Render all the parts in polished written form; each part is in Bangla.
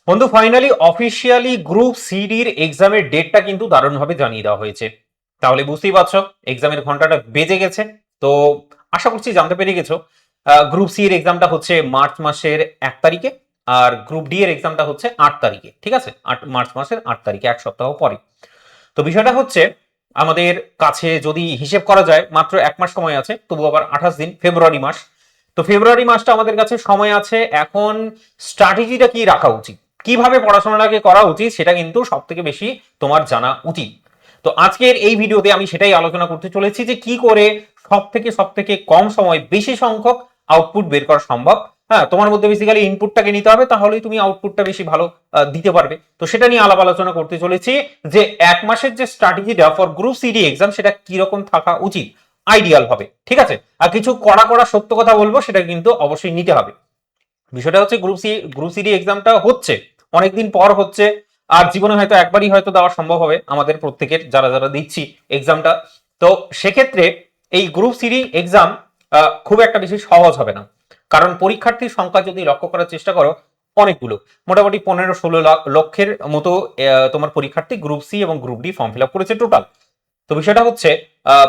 বন্ধু ফাইনালি অফিসিয়ালি গ্রুপ সিডির এক্সামের ডেটটা কিন্তু দারুণভাবে জানিয়ে দেওয়া হয়েছে। তাহলে বুঝতেই পারছো এক্সামের ঘন্টাটা বেজে গেছে। তো আশা করছি জানতে পেরে গেছো গ্রুপ সি এর এক্সামটা হচ্ছে মার্চ মাসের 1 তারিখে, আর গ্রুপ ডি এর এক্সামটা হচ্ছে 8 তারিখে। ঠিক আছে, মার্চ মাসের 8 তারিখে, এক সপ্তাহ পরে। তো বিষয়টা হচ্ছে আমাদের কাছে যদি হিসেব করা যায় মাত্র 1 মাস সময় আছে, তবু আবার 28 দিন, ফেব্রুয়ারি মাস। তো ফেব্রুয়ারি মাসটা আমাদের কাছে সময় আছে। এখন স্ট্র্যাটেজিটা কি রাখা উচিত, কিভাবে পড়াশোনাটাকে করা উচিত, সেটা কিন্তু সব থেকে বেশি তোমার জানা উচিত। তো আজকের এই ভিডিওতে আমি সেটাই আলোচনা করতে চলেছি যে কি করে সব থেকে কম সময় বেশি সংখ্যক আউটপুট বের করা সম্ভব। হ্যাঁ, তোমার মধ্যে বেসিক্যালি ইনপুটটাকে নিতে হবে, তাহলেই তুমি আউটপুটটা বেশি ভালো দিতে পারবে। তো সেটা নিয়ে আলাপ আলোচনা করতে চলেছি যে 1 মাসের যে স্ট্র্যাটেজিটা ফর গ্রুপ সিডি এক্সাম সেটা কিরকম থাকা উচিত আইডিয়াল হবে। ঠিক আছে, আর কিছু কড়া কড়া সত্য কথা বলবো, সেটা কিন্তু অবশ্যই নিতে হবে। বিষয়টা হচ্ছে গ্রুপ সিডি এক্সামটা হচ্ছে অনেকদিন পর হচ্ছে, আর জীবনে হয়তো একবারই হয়তো দেওয়া সম্ভব হবে আমাদের প্রত্যেকের, যারা যারা দিচ্ছি এক্সামটা। তো সেক্ষেত্রে এই গ্রুপ সিডি এক্সাম খুব একটা বেশি সহজ হবে না, কারণ পরীক্ষার্থীর সংখ্যা যদি লক্ষ্য করার চেষ্টা করো, অনেকগুলো, মোটামুটি 15-16 লক্ষের মতো তোমার পরীক্ষার্থী গ্রুপ সি এবং group D form fill up করেছে টোটাল। তো বিষয়টা হচ্ছে আহ,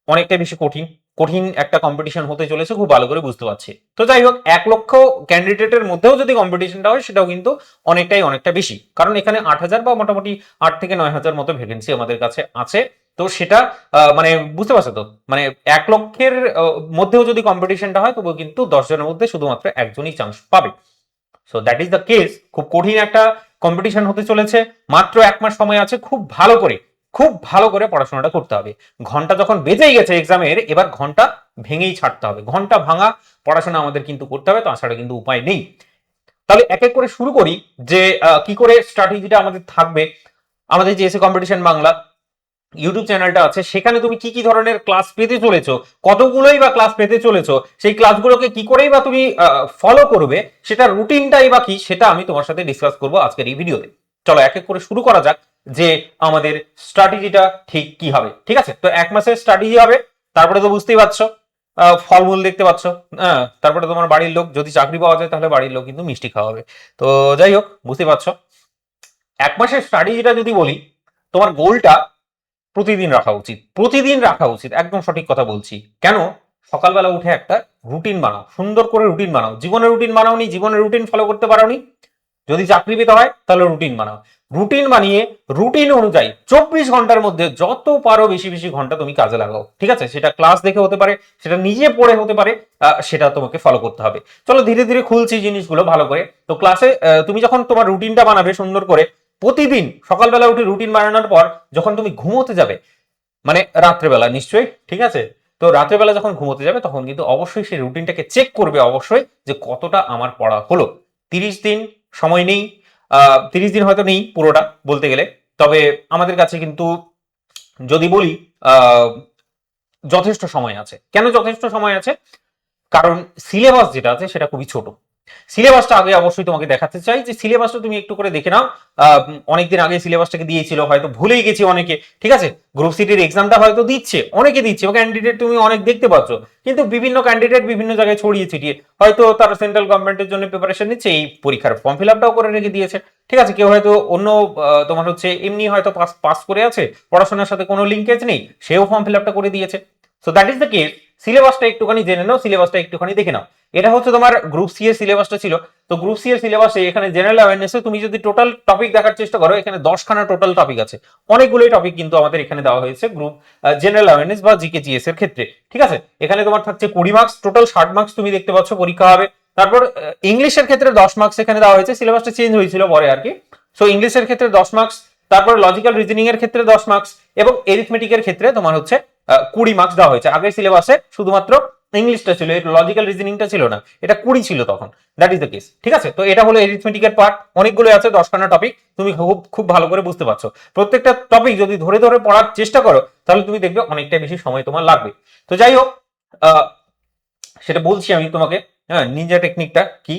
অনেকটাই বেশি কঠিন কঠিন একটা কম্পিটিশন হতে চলেছে, খুব ভালো করে বুঝতে পারছি। তো যাই হোক, 1 লক্ষ ক্যান্ডিডেটের মধ্যেও যদি কম্পিটিশনটা হয়, সেটাও কিন্তু অনেকটা বেশি, কারণ এখানে 8,000 বা মোটামুটি 8 থেকে 9,000 মতো ভ্যাকেন্সি আমাদের কাছে আছে। তো সেটা মানে বুঝতে পারছো তো, মানে 1 লক্ষের মধ্যেও যদি কম্পিটিশনটা হয়, তবুও কিন্তু 10 জনের মধ্যে শুধুমাত্র একজনই চান্স পাবে। So that is the case. খুব কঠিন একটা কম্পিটিশন হতে চলেছে। মাত্র 1 মাস সময় আছে, খুব ভালো করে পড়াশোনাটা করতে হবে। ঘন্টা যখন বেজেই গেছে এক্সামের, এবার ঘন্টা ভেঙেই ছাড়তে হবে, ঘন্টা ভাঙা পড়াশোনা আমাদের কিন্তু করতে হবে, তাছাড়া কিন্তু উপায় নেই। তাহলে এক এক করে শুরু করি যে কি করে স্ট্র্যাটেজিটা আমাদের থাকবে। আমাদের যে এসে কম্পিটিশন বাংলা ইউটিউব চ্যানেলটা আছে, সেখানে তুমি কি কি ধরনের ক্লাস পেতে চলেছো, কতগুলোই বা ক্লাস পেতে চলেছো, সেই ক্লাসগুলোকে কি করেই বা তুমি ফলো করবে, সেটা রুটিনটাই বা কি, সেটা আমি তোমার সাথে ডিসকাস করবো আজকের এই ভিডিওতে। চলো এক এক করে শুরু করা যাক যে আমাদের স্ট্র্যাটেজিটা ঠিক কি হবে। ঠিক আছে, তো 1 মাসের স্ট্র্যাটেজি হবে। তারপরে তো বুঝতেই পারছো, ফলমূল দেখতে পাচ্ছ। হ্যাঁ, তারপরে তোমার বাড়ির লোক, যদি চাকরি পাওয়া যায় তাহলে বাড়ির লোক কিন্তু মিষ্টি খাওয়াবে। তো যাই হোক, বুঝতে পারছো 1 মাসের স্ট্র্যাটেজিটা যদি বলি, তোমার গোলটা প্রতিদিন রাখা উচিত, একদম সঠিক কথা বলছি। কেন? সকালবেলা উঠে একটা রুটিন বানাও, সুন্দর করে রুটিন বানাও। জীবনের রুটিন বানাওনি, জীবনের রুটিন ফলো করতে পারোনি, যদি চাকরি পেতে হয় তাহলে রুটিন বানাও। রুটিন বানিয়ে রুটিন অনুযায়ী 24 ঘন্টার মধ্যে যত পারো বেশি বেশি ঘন্টা তুমি কাজে লাগাও। ঠিক আছে, সেটা ক্লাস দেখে হতে পারে, সেটা নিজে পড়ে হতে পারে, সেটা তোমাকে ফলো করতে হবে। চলো ধীরে ধীরে খুলছি জিনিসগুলো ভালো করে। তো ক্লাসে তুমি যখন তোমার রুটিনটা বানাবে সুন্দর করে, প্রতিদিন সকালবেলা উঠে রুটিন বানানোর পর যখন তুমি ঘুমোতে যাবে, মানে রাত্রেবেলা নিশ্চয়ই, ঠিক আছে, তো রাত্রেবেলা যখন ঘুমোতে যাবে তখন কিন্তু অবশ্যই সেই রুটিনটাকে চেক করবে, অবশ্যই, যে কতটা আমার পড়া হলো। 30 দিন সময় নেই, 30 দিন হয়তো নেই পুরোটা বলতে গেলে, তবে আমাদের কাছে কিন্তু যদি বলি আহ যথেষ্ট সময় আছে। কেন যথেষ্ট সময় আছে? কারণ সিলেবাস যেটা আছে সেটা খুবই ছোট। সিলেবাসটা আগে অবশ্যই তোমাকে দেখাতে চাই, যে সিলেবাসটা তুমি একটু করে দেখে নাও। অনেকদিন আগে সিলেবাসটাকে দিয়েছিল, হয়তো ভুলেই গেছি অনেকে। ঠিক আছে, গ্রুপ সিটির এক্সামটা হয়তো অনেকে দিচ্ছে, ক্যান্ডিডেট তুমি অনেক দেখতে পাচ্ছ, কিন্তু বিভিন্ন ক্যান্ডিডেট বিভিন্ন জায়গায় ছড়িয়ে ছিটিয়ে, হয়তো তারা সেন্ট্রাল গভর্নমেন্টের জন্য প্রিপারেশন নিচ্ছে, এই পরীক্ষার ফর্ম ফিল আপটাও করে রেখে দিয়েছে। ঠিক আছে, কেউ হয়তো অন্য তোমার হচ্ছে এমনি হয়তো পাস পাস করে আছে, পড়াশোনার সাথে কোনো লিঙ্কেজ নেই, সেও ফর্ম ফিল আপটা করে দিয়েছে। So that is the case. সিলেবাসটা একটুখানি জেনে নাও, সিলেবাসটা একটুখানি দেখে নাও। এটা হচ্ছে তোমার গ্রুপ সি এর সিলেবাসটা ছিল। তো গ্রুপ সি এর সিলেবাসে এখানে জেনারেল অ্যাওয়ারনেসে তুমি যদি টোটাল টপিক দেখার চেষ্টা করো, এখানে 10খানা টোটাল টপিক আছে। অনেকগুলোই টপিক কিন্তু আমাদের এখানে দেওয়া হয়েছে গ্রুপ জেনারেল অ্যাওয়ারনেস বা জিকে জিএস এর ক্ষেত্রে। ঠিক আছে, এখানে তোমার থাকছে 20 মার্কস, টোটাল 60 মার্কস তুমি দেখতে পাচ্ছ পরীক্ষা হবে। তারপর ইংলিশের ক্ষেত্রে 10 মার্কস এখানে দেওয়া হয়েছে, সিলেবাসটা চেঞ্জ হয়েছিল পরে আর কি। সো ইংলিশের ক্ষেত্রে 10 মার্কস, তারপর লজিক্যাল রিজনিং এর ক্ষেত্রে 10 মার্কস, এবং এরিথমেটিকের ক্ষেত্রে তোমার হচ্ছে 20 মার্কস দেওয়া হয়েছে। আগের সিলেবাসে শুধুমাত্র ইংলিশটা ছিল, লজিক্যাল রিজনিংটা ছিল না, এটা 20 ছিল তখন। That is the case. ঠিক আছে, তো এটা হলো এরিথমেটিকের পার্ট। অনেকগুলো আছে, 10খানা টপিক, তুমি খুব খুব ভালো করে বুঝতে পারছো। প্রত্যেকটা টপিক যদি ধরে ধরে পড়ার চেষ্টা করো, তাহলে তুমি দেখবে অনেকটা বেশি সময় তোমার লাগবে। তো যাই হোক, আহ, সেটা বলছি আমি তোমাকে। হ্যাঁ, নিনজা টেকনিকটা কি।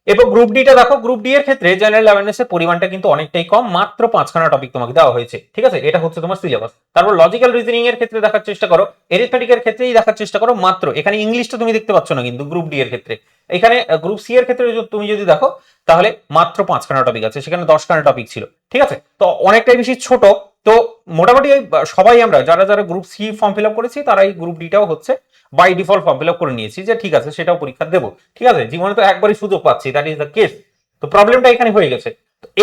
এবং গ্রুপ ডিটা দেখো, গ্রুপ ডি এর ক্ষেত্রে জেনারেল অ্যাওয়ারনেস এর পরিমাণটা কিন্তু অনেকটাই কম, মাত্র 5খানা টপিক তোমাকে দেওয়া হয়েছে। ঠিক আছে, এটা হচ্ছে তোমার সিলেবাস। তারপর লজিক্যাল রিজনিং এর ক্ষেত্রে দেখার চেষ্টা করো, এরিথমেটিক এর ক্ষেত্রেই দেখার চেষ্টা করো মাত্র, এখানে ইংলিশটা তুমি দেখতে পাচ্ছ না কিন্তু গ্রুপ ডি এর ক্ষেত্রে। এখানে গ্রুপ সি এর ক্ষেত্রে তুমি যদি দেখো, তাহলে মাত্র 5খানা টপিক আছে, সেখানে 10খানা টপিক ছিল। ঠিক আছে, তো অনেকটাই বেশি ছোট। তো মোটামুটি সবাই আমরা যারা যারা group C form fill up করেছি তারা এই গ্রুপ ডিটাও হচ্ছে by default form fill up করে নিয়েছি, যে ঠিক আছে সেটাও পরীক্ষা দেবো। ঠিক আছে, জীবনে তো একবারই সুযোগ পাচ্ছি, দ্যাট ইজ দ্য কেস। তো প্রবলেমটা এখানে হয়ে গেছে।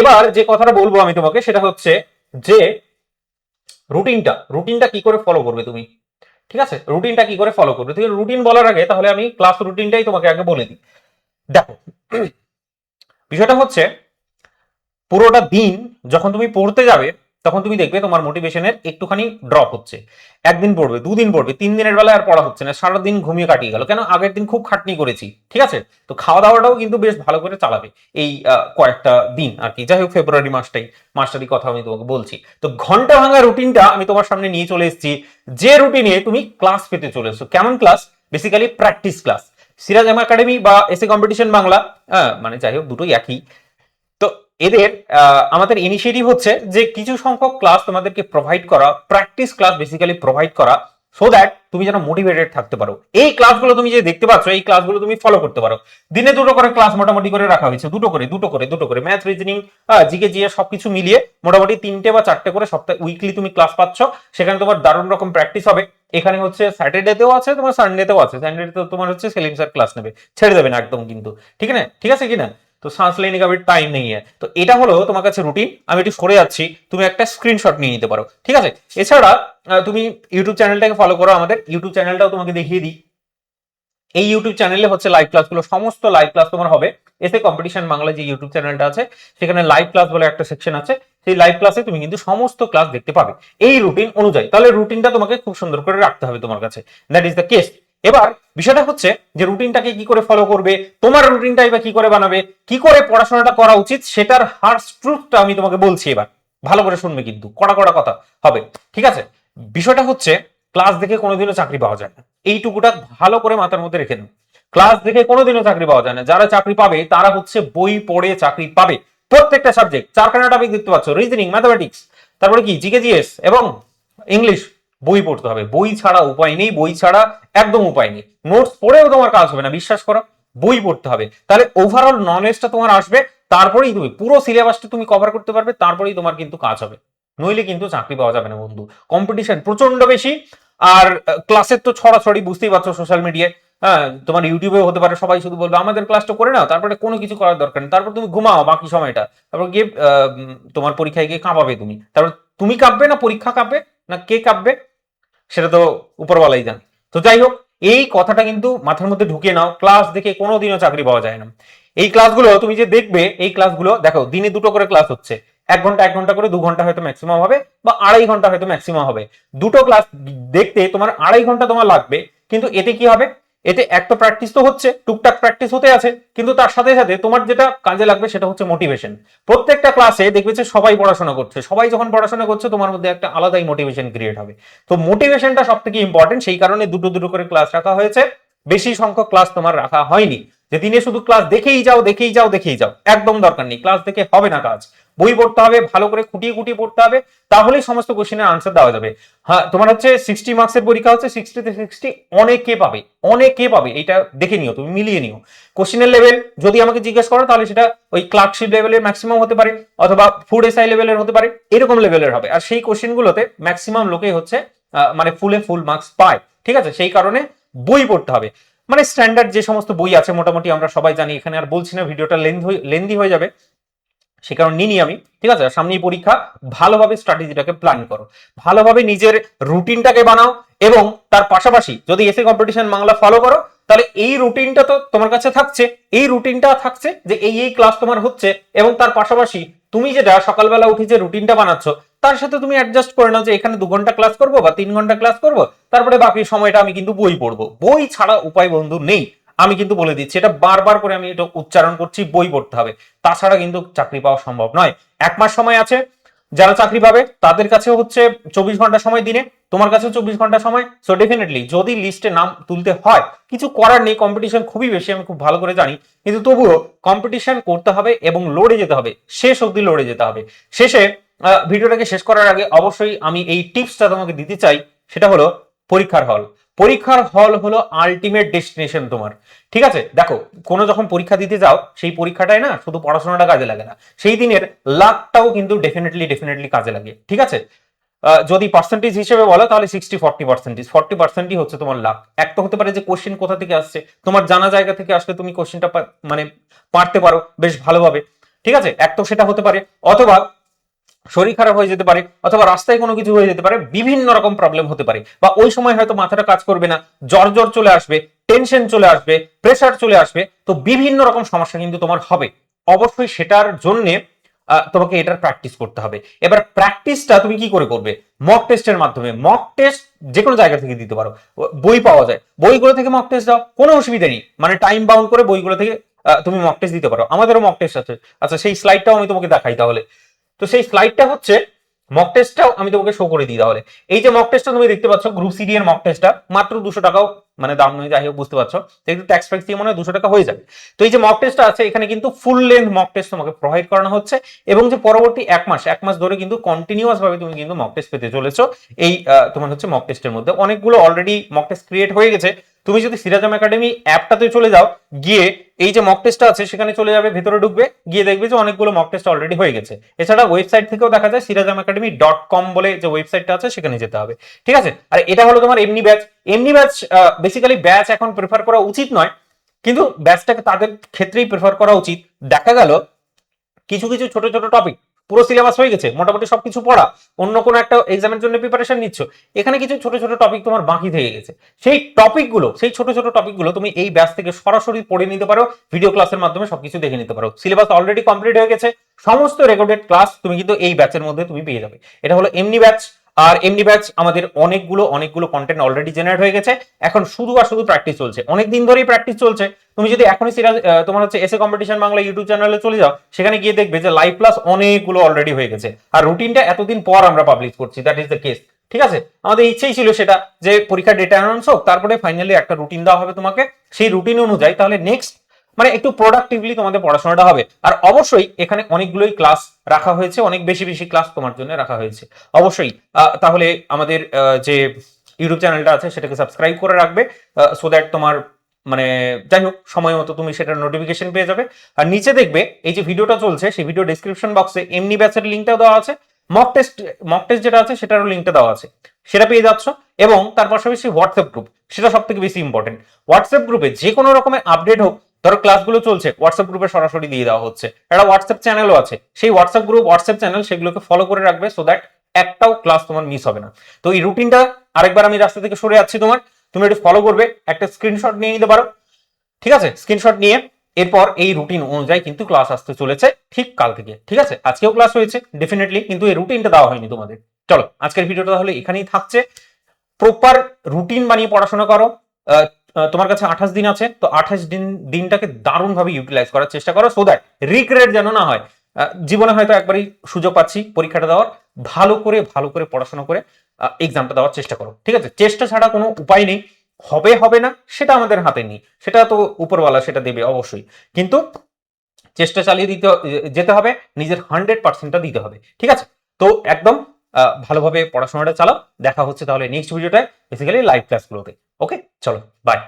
এবার যে কথাটা বলবো আমি তোমাকে সেটা হচ্ছে যে রুটিনটা কি করে ফলো করবে তুমি। ঠিক আছে, রুটিনটা কি করে ফলো করবে তুমি, রুটিন বলার আগে তাহলে আমি ক্লাস রুটিনটাই তোমাকে আগে বলে দিই। দেখো, বিষয়টা হচ্ছে পুরোটা দিন যখন তুমি পড়তে যাবে তখন তুমি দেখবে তোমার মোটিভেশনের একটুখানি ড্রপ হচ্ছে। একদিন পড়বে, দুদিন পড়বে, 3 দিনের বেলায় আর পড়া হচ্ছে না, সারাদিন ঘুমিয়ে কাটিয়ে গেল। কেন? আগের দিন খুব খাটনি করেছি। ঠিক আছে, তো খাওয়া দাওয়াটাও কিন্তু বেশ ভালো করে চালাবে এই কয়েকটা দিন আর কি। যাই হোক, ফেব্রুয়ারি মাসটারই কথা আমি তোমাকে বলছি। তো ঘন্টা ভাঙা রুটিনটা আমি তোমার সামনে নিয়ে চলে এসেছি, যে রুটিনে তুমি ক্লাস পেতে চলে এসছো। কেমন class? Basically practice class. Siraj M academy বা এসএ কম্পিটিশন বাংলা, মানে যাই হোক দুটোই একই। তো এদের আমাদের ইনিশিয়েটিভ হচ্ছে যে কিছু সংখ্যক ক্লাস তোমাদেরকে প্রোভাইড করা, প্র্যাকটিস ক্লাস বেসিক্যালি প্রোভাইড করা, সো দ্যাট তুমি যেন মোটিভেটেড থাকতে পারো। এই ক্লাসগুলো তুমি যে দেখতে পাচ্ছ, এই ক্লাসগুলো তুমি ফলো করতে পারো। দিনে 2টো করে ক্লাস মোটামুটি করে রাখা হয়েছে, দুটো করে ম্যাথ, রিজনিং, জিকে, জিএস সবকিছু মিলিয়ে মোটামুটি 3টে বা 4টে করে সপ্তাহে উইকলি তুমি ক্লাস পাচ্ছ। সেখানে তোমার দারুণ রকম প্র্যাকটিস হবে। এখানে হচ্ছে স্যাটারডেতেও আছে, তোমার সানডেতেও আছে। সানডেতে তোমার হচ্ছে সেলিম স্যার ক্লাস নেবে, ছেড়ে দেবে না একদম কিন্তু। ঠিক না? ঠিক আছে কিনা? তো सांस लेने का भी टाइम नहीं है। তো এটা হলো তোমার কাছে রুটিন। আমি একটু সরে যাচ্ছি, তুমি একটা স্ক্রিনশট নিয়ে নিতে পারো। ঠিক আছে, এছাড়া তুমি ইউটিউব চ্যানেলটাকে ফলো করো। আমাদের ইউটিউব চ্যানেলটাও তোমাকে দেখিয়ে দিই। এই ইউটিউব চ্যানেলে হচ্ছে লাইভ ক্লাসগুলো, সমস্ত লাইভ ক্লাস তোমার হবে। এসে কম্পিটিশন বাংলা যে ইউটিউব চ্যানেলটা আছে সেখানে লাইভ ক্লাস বলে একটা সেকশন আছে। সেই লাইভ ক্লাসে তুমি কিন্তু সমস্ত ক্লাস দেখতে পাবে এই রুটিন অনুযায়ী। তাহলে রুটিনটা তোমাকে খুব সুন্দর করে রাখতে হবে তোমার কাছে, দ্যাট ইজ দ্য কেস। এবার বিষয়টা হচ্ছে যে রুটিনটাকে কি করে ফলো করবে, তোমার রুটিনটাই বা কি করে বানাবে, কি করে পড়াশোনাটা করা উচিত, সেটার হার্স ট্রুথটা আমি তোমাকে বলছি। এবার ভালো করে শুনবে, কিন্তু কড়া কড়া কথা হবে। ঠিক আছে, বিষয়টা হচ্ছে ক্লাস দেখে কোনোদিনও চাকরি পাওয়া যায় না, এইটুকুটা ভালো করে মাথার মধ্যে রেখে নাও। ক্লাস দেখে কোনোদিনও চাকরি পাওয়া যায় না। যারা চাকরি পাবে তারা হচ্ছে বই পড়ে চাকরি পাবে। প্রত্যেকটা সাবজেক্ট 4খানা টপিক দেখতে পাচ্ছ, রিজনিং, ম্যাথমেটিক্স, তারপরে কি জিকে, জিএস এবং ইংলিশ। বই পড়তে হবে, বই ছাড়া উপায় নেই, বই ছাড়া একদম উপায় নেই। নোটস পড়েও তোমার কাজ হবে না, বিশ্বাস করো, বই পড়তে হবে। তাহলে ওভারঅল নলেজটা তোমার আসবে, তারপরেই তুমি পুরো সিলেবাসটা তুমি কভার করতে পারবে, তারপরেই তোমার কিন্তু কাজ হবে। নইলে কিন্তু চাকরি পাওয়া যাবে না বন্ধু। কম্পিটিশন প্রচন্ড বেশি। আর ক্লাসের তো ছড়াছড়ি, বুঝতেই পারছো, সোশ্যাল মিডিয়ায়। হ্যাঁ, তোমার ইউটিউবে হতে পারে, সবাই শুধু বলবে আমাদের ক্লাসটা করে নাও, তারপরে কোনো কিছু করার দরকার নেই, তারপর তুমি ঘুমাও বাকি সময়টা, তারপর গিয়ে তোমার পরীক্ষায় গিয়ে কাঁপাবে তুমি। তারপর তুমি কাঁপবে না পরীক্ষা কাঁপবে, না কে কাঁপবে, সেটা তো উপরওয়ালাই জানে। তো যাই হোক, এই কথাটা কিন্তু মাথার মধ্যে ঢুকিয়ে নাও। ক্লাস দেখে কোনোদিনও চাকরি পাওয়া যায় না। এই ক্লাসগুলো তুমি যে দেখবে, এই ক্লাসগুলো দেখো দিনে 2টো করে ক্লাস হচ্ছে, 1 ঘন্টা করে 2 ঘন্টা হয়তো ম্যাক্সিমাম হবে, বা 2.5 ঘন্টা হয়তো ম্যাক্সিমাম হবে। 2টো ক্লাস দেখতে তোমার 2.5 ঘন্টা তোমার লাগবে। কিন্তু এতে কি হবে, এতে এক তো প্র্যাকটিস তো হচ্ছে, টুকটাক প্র্যাকটিস হতে আছে, কিন্তু তার সাথে সাথে তোমার যেটা কাজে লাগবে সেটা হচ্ছে মোটিভেশন। প্রত্যেকটা ক্লাসে দেখবে যে সবাই পড়াশোনা করছে, সবাই যখন পড়াশোনা করছে তোমার মধ্যে একটা আলাদাই মোটিভেশন ক্রিয়েট হবে। তো মোটিভেশনটা সব থেকে ইম্পর্টেন্ট, সেই কারণে 2টো করে ক্লাস রাখা হয়েছে। বেশি সংখ্যক ক্লাস তোমার রাখা হয়নি যে দিনে শুধু ক্লাস দেখেই যাও, একদম দরকার নেই। ক্লাস দেখে হবে না কাজ, বই পড়তে হবে, ভালো করে খুঁটিয়ে পড়তে হবে, তাহলেই সমস্ত কোশ্চেনের আনসার দেওয়া যাবে। হ্যাঁ, তোমার হচ্ছে 60 মার্কসের পরীক্ষা হচ্ছে, 60-তে 60 অনেকে পাবে, এটা দেখে নিও, তুমি মিলিয়ে নিও। কোশ্চেনের লেভেল যদি আমাকে জিজ্ঞেস করো তাহলে সেটা ওই ক্লার্কশিপ লেভেলের ম্যাক্সিমাম হতে পারে, অথবা ফুড এসআই লেভেলের হতে পারে, এরকম লেভেলের হবে। আর সেই কোশ্চেনগুলোতে ম্যাক্সিমাম লোকেই হচ্ছে মানে ফুল মার্কস পায়। ঠিক আছে, সেই কারণে বই পড়তে হবে। মানে স্ট্যান্ডার্ড যে সমস্ত বই আছে মোটামুটি আমরা সবাই জানি, এখানে আর বলছি না, ভিডিওটা লেন্দি হয়ে যাবে, সে কারণ নিনি আমি। ঠিক আছে, সামনেই পরীক্ষা, ভালোভাবে স্ট্র্যাটেজিটাকে প্ল্যান করো, ভালোভাবে নিজের রুটিনটাকে বানাও, এবং তার পাশাপাশি যদি এসএ কম্পিটিশন বাংলা ফলো করো তাহলে এই রুটিনটা তো তোমার কাছে থাকছে। এই রুটিনটা থাকছে যে এই ক্লাস তোমার হচ্ছে, এবং তার পাশাপাশি তুমি যেটা সকালবেলা উঠে যে রুটিনটা বানাচ্ছ তার সাথে তুমি অ্যাডজাস্ট করে নাও যে এখানে 2 ঘন্টা ক্লাস করবো বা 3 ঘন্টা ক্লাস করবো, তারপরে বাকি সময়টা আমি কিন্তু বই পড়বো। বই ছাড়া উপায় বন্ধু নেই, আমি কিন্তু বলে দিচ্ছি, এটা বারবার করে আমি এটা উচ্চারণ করছি, বই পড়তে হবে, তাছাড়া কিন্তু চাকরি পাওয়া সম্ভব নয়। 1 মাস সময় আছে, যারা চাকরি পাবে তাদের কাছে হচ্ছে 24 ঘন্টা সময় দিনে, তোমার কাছে 24 ঘন্টা সময়। সো ডেফিনেটলি যদি লিস্টে নাম তুলতে হয়, কিছু করার নেই, কম্পিটিশন খুবই বেশি, আমি খুব ভালো করে জানি, কিন্তু তবুও কম্পিটিশন করতে হবে এবং লড়ে যেতে হবে, শেষ অবধি লড়ে যেতে হবে। শেষে ভিডিওটাকে শেষ করার আগে অবশ্যই আমি এই টিপসটা তোমাকে দিতে চাই, সেটা হলো পরীক্ষার হল। পরীক্ষার হল হলো আলটিমেট ডেস্টিনেশন তোমার। ঠিক আছে, দেখো কোনো যখন পরীক্ষা দিতে যাও সেই পরীক্ষাটায় না শুধু পড়াশোনাটা কাজে লাগে না, সেই দিনের লাকটাও কিন্তু ডেফিনেটলি কাজে লাগে। ঠিক আছে, যদি পার্সেন্টেজ হিসেবে বলো তাহলে 60-40%, 40%ই হচ্ছে তোমার লাক। এক তো হতে পারে যে কোশ্চেন কোথা থেকে আসছে, তোমার জানা জায়গা থেকে আসলে তুমি কোশ্চেনটা মানে পারতে পারো বেশ ভালোভাবে। ঠিক আছে, এক তো সেটা হতে পারে, অথবা শরীর খারাপ হয়ে যেতে পারে, অথবা রাস্তায় কোনো কিছু হয়ে যেতে পারে, বিভিন্ন রকম প্রবলেম হতে পারে, বা ওই সময় হয়তো মাথাটা কাজ করবে না, জ্বর জ্বর চলে আসবে, টেনশন চলে আসবে, প্রেসার চলে আসবে, তো বিভিন্ন রকম সমস্যা কিন্তু তোমার হবে। অবশ্যই সেটার জন্য তোমাকে এটার প্র্যাকটিস করতে হবে। এবার প্র্যাকটিসটা তুমি কি করে করবে? মক টেস্টের মাধ্যমে। মক টেস্ট যে কোনো জায়গা থেকে দিতে পারো, বই পাওয়া যায়, বইগুলো থেকে মক টেস্ট দাও, কোনো অসুবিধা নেই, মানে টাইম বাউন্ড করে বইগুলো থেকে তুমি মক টেস্ট দিতে পারো। আমাদেরও মক টেস্ট আছে। আচ্ছা, সেই স্লাইডটাও আমি তোমাকে দেখাই তাহলে। তো সেই স্লাইডটা হচ্ছে মক টেস্টটাও আমি তোমাকে শো করে দিই তাহলে। এই যে মক টেস্টটা তুমি দেখতে পাচ্ছ, গ্রুপ সিডি এর মক টেস্টটা মাত্র 200 টাকাও মানে দাম নয়, যাই হোক বুঝতে পারছো, একটু ট্যাক্স ফ্যাক্স দিয়ে মনে হয় 200 টাকা হয়ে যাবে। তো এই যে মক টেস্টটা আছে, এখানে কিন্তু ফুল লেন্থ মক টেস্ট তোমাকে প্রোভাইড করানো হচ্ছে, এবং যে পরবর্তী এক মাস ধরে কিন্তু কন্টিনিউয়াস ভাবে তুমি কিন্তু মক টেস্ট পেতে চলেছো। এই তোমার হচ্ছে মক টেস্টের মধ্যে অনেকগুলো অলরেডি মক টেস্ট ক্রিয়েট হয়ে গেছে। তুমি যদি সিরাজম একাডেমি অ্যাপটাতে চলে যাও, গিয়ে এই যে মক টেস্টটা আছে সেখানে চলে যাবে, ভেতরে ঢুকবে, গিয়ে দেখবে যে অনেকগুলো মক টেস্ট অলরেডি হয়ে গেছে। এছাড়া ওয়েবসাইট থেকেও দেখা যায়, sirazamacademy.com বলে যে ওয়েবসাইটটা আছে সেখানে যেতে হবে। ঠিক আছে, আর এটা হলো তোমার এমনি ব্যাচ। এমনি ব্যাচ বেসিক্যালি ব্যাচ এখন প্রেফার করা উচিত নয়, কিন্তু ব্যাচটাকে তাদের ক্ষেত্রেই প্রেফার করা উচিত। দেখা গেল কিছু কিছু ছোট ছোট টপিক পুরো সিলেবাস হয়ে গেছে, মোটামুটি সবকিছু পড়া, অন্য কোনো একটা এক্সামের জন্য প্রিপারেশন নিচ্ছ, এখানে কিছু ছোট ছোট টপিক তোমার বাকি থেকে গেছে, সেই ছোট ছোট টপিকগুলো তুমি এই ব্যাচ থেকে সরাসরি পড়ে নিতে পারো, ভিডিও ক্লাসের মাধ্যমে সবকিছু দেখে নিতে পারো। সিলেবাস অলরেডি কমপ্লিট হয়ে গেছে, সমস্ত রেকর্ডেড ক্লাস তুমি কিন্তু এই ব্যাচের মধ্যে তুমি পেয়ে যাবে। এটা হলো এমনি ব্যাচ। আর এমনি ব্যাচ আমাদের অনেকগুলো কন্টেন্ট অলরেডি জেনারেট হয়ে গেছে, এখন শুধু আর শুধু প্র্যাকটিস চলছে, অনেক দিন ধরেই প্র্যাকটিস চলছে। তুমি যদি এখনই তোমার হচ্ছে এসএ কম্পিটিশন বাংলা ইউটিউব চ্যানেলে চলে যাও, সেখানে গিয়ে দেখবে যে লাইভ ক্লাস অনেকগুলো অলরেডি হয়ে গেছে, আর রুটিনটা এতদিন পর আমরা পাবলিশ করছি, দ্যাট ইজ দ্য কেস। ঠিক আছে, আমাদের ইচ্ছেই ছিল সেটা, যে পরীক্ষার ডেটা অ্যানাউন্স হোক, তারপরে ফাইনালি একটা রুটিন দেওয়া হবে তোমাকে, সেই রুটিন অনুযায়ী তাহলে নেক্সট মানে একটু প্রোডাক্টিভলি তোমাদের পড়াশোনাটা হবে। আর অবশ্যই এখানে অনেকগুলোই ক্লাস রাখা হয়েছে, অনেক বেশি বেশি ক্লাস তোমার জন্য রাখা হয়েছে। অবশ্যই তাহলে আমাদের যে ইউটিউব চ্যানেলটা আছে সেটাকে সাবস্ক্রাইব করে রাখবে, সো দ্যাট তোমার মানে যাই হোক সময় মতো তুমি সেটার নোটিফিকেশন পেয়ে যাবে। আর নিচে দেখবে এই যে ভিডিওটা চলছে, সেই ভিডিও ডেসক্রিপশন বক্সে এমনি ব্যাচের লিঙ্কটাও দেওয়া আছে, মক টেস্ট যেটা আছে সেটারও লিঙ্কটা দেওয়া আছে, সেটা পেয়ে যাচ্ছ। এবং তার পাশাপাশি হোয়াটসঅ্যাপ গ্রুপ, সেটা সব থেকে বেশি ইম্পর্টেন্ট। হোয়াটসঅ্যাপ গ্রুপে যে কোনো রকমের আপডেট হোক, ধরো ক্লাসগুলো চলছে, হোয়াটসঅ্যাপ গ্রুপে সরাসরি দিয়ে দেওয়া হচ্ছে। একটা হোয়াটসঅ্যাপ চ্যানেলও আছে, সেই হোয়াটসঅ্যাপ গ্রুপ, হোয়াটসঅ্যাপ চ্যানেল, সেগুলোকে ফলো করে রাখবে, সো দ্যাট একটাও ক্লাস তোমার মিস হবে না। তো এই রুটিনটা আরেকবার আমি রাস্তা থেকে সরে যাচ্ছি তোমার, তুমি একটু ফলো করবে, একটা স্ক্রিনশট নিয়ে নিতে পারো। ঠিক আছে, স্ক্রিনশট নিয়ে এরপর এই রুটিন অনুযায়ী কিন্তু ক্লাস আসতে চলেছে ঠিক কাল থেকে। ঠিক আছে, আজকেও ক্লাস হয়েছে ডেফিনেটলি, কিন্তু এই রুটিনটা দেওয়া হয়নি তোমাদের। চলো আজকের ভিডিওটা তাহলে এখানেই থাকছে। প্রপার রুটিন বানিয়ে পড়াশোনা করো। তোমার কাছে 28 দিন আছে, তো 28 দিনটাকে দারুণভাবে ইউটিলাইজ করার চেষ্টা করো, সো দ্যাট রিগ্রেট যেন না হয়। জীবনে হয়তো একবারই সুযোগ পাচ্ছি পরীক্ষাটা দেওয়ার, ভালো করে পড়াশোনা করে এক্সামটা দেওয়ার চেষ্টা করো। ঠিক আছে, চেষ্টা ছাড়া কোনো উপায় নেই। হবে হবে না সেটা আমাদের হাতে নেই, সেটা তো উপরওয়ালা সেটা দেবে অবশ্যই, কিন্তু চেষ্টা চালিয়ে যেতে হবে, নিজের 100%টা দিতে হবে। ঠিক আছে, তো একদম ভালোভাবে পড়াশোনাটা চালাও। দেখা হচ্ছে তাহলে নেক্সট ভিডিওটায়, বেসিক্যালি লাইভ ক্লাসগুলোতে। ওকে, চলো বাই।